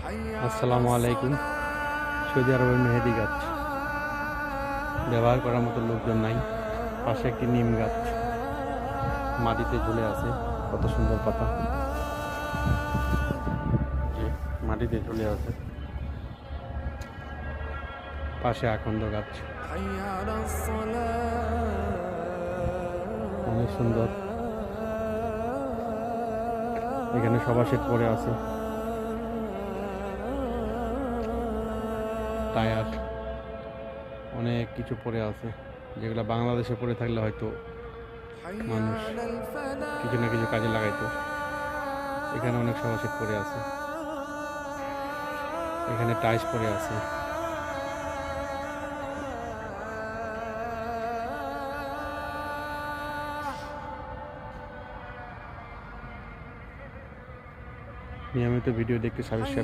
আসসালামু আলাইকুম। সৌদি আরবের মেহেদি গাছ, ব্যবহার করার মতো লোকজন নাই। পাশে একটি নিম গাছ মাটিতে ঝুলে আছে, কত সুন্দর পাতা, যে মাটিতে ঝুলে আছে। পাশে আকন্দ গাছ, অনেক সুন্দর। এখানে সবা সেট পড়ে আছে, টায়ার, অনেক কিছু পড়ে আছে, যেগুলো বাংলাদেশে পড়ে থাকলে হয়তো মানুষ কিছু না কিছু কাজে লাগাইতো। এখানে অনেক সবা সেট পড়ে আছে, এখানে টাইস পড়ে আছে। নিয়মিত ভিডিও দেখতে সাবস্ক্রাইব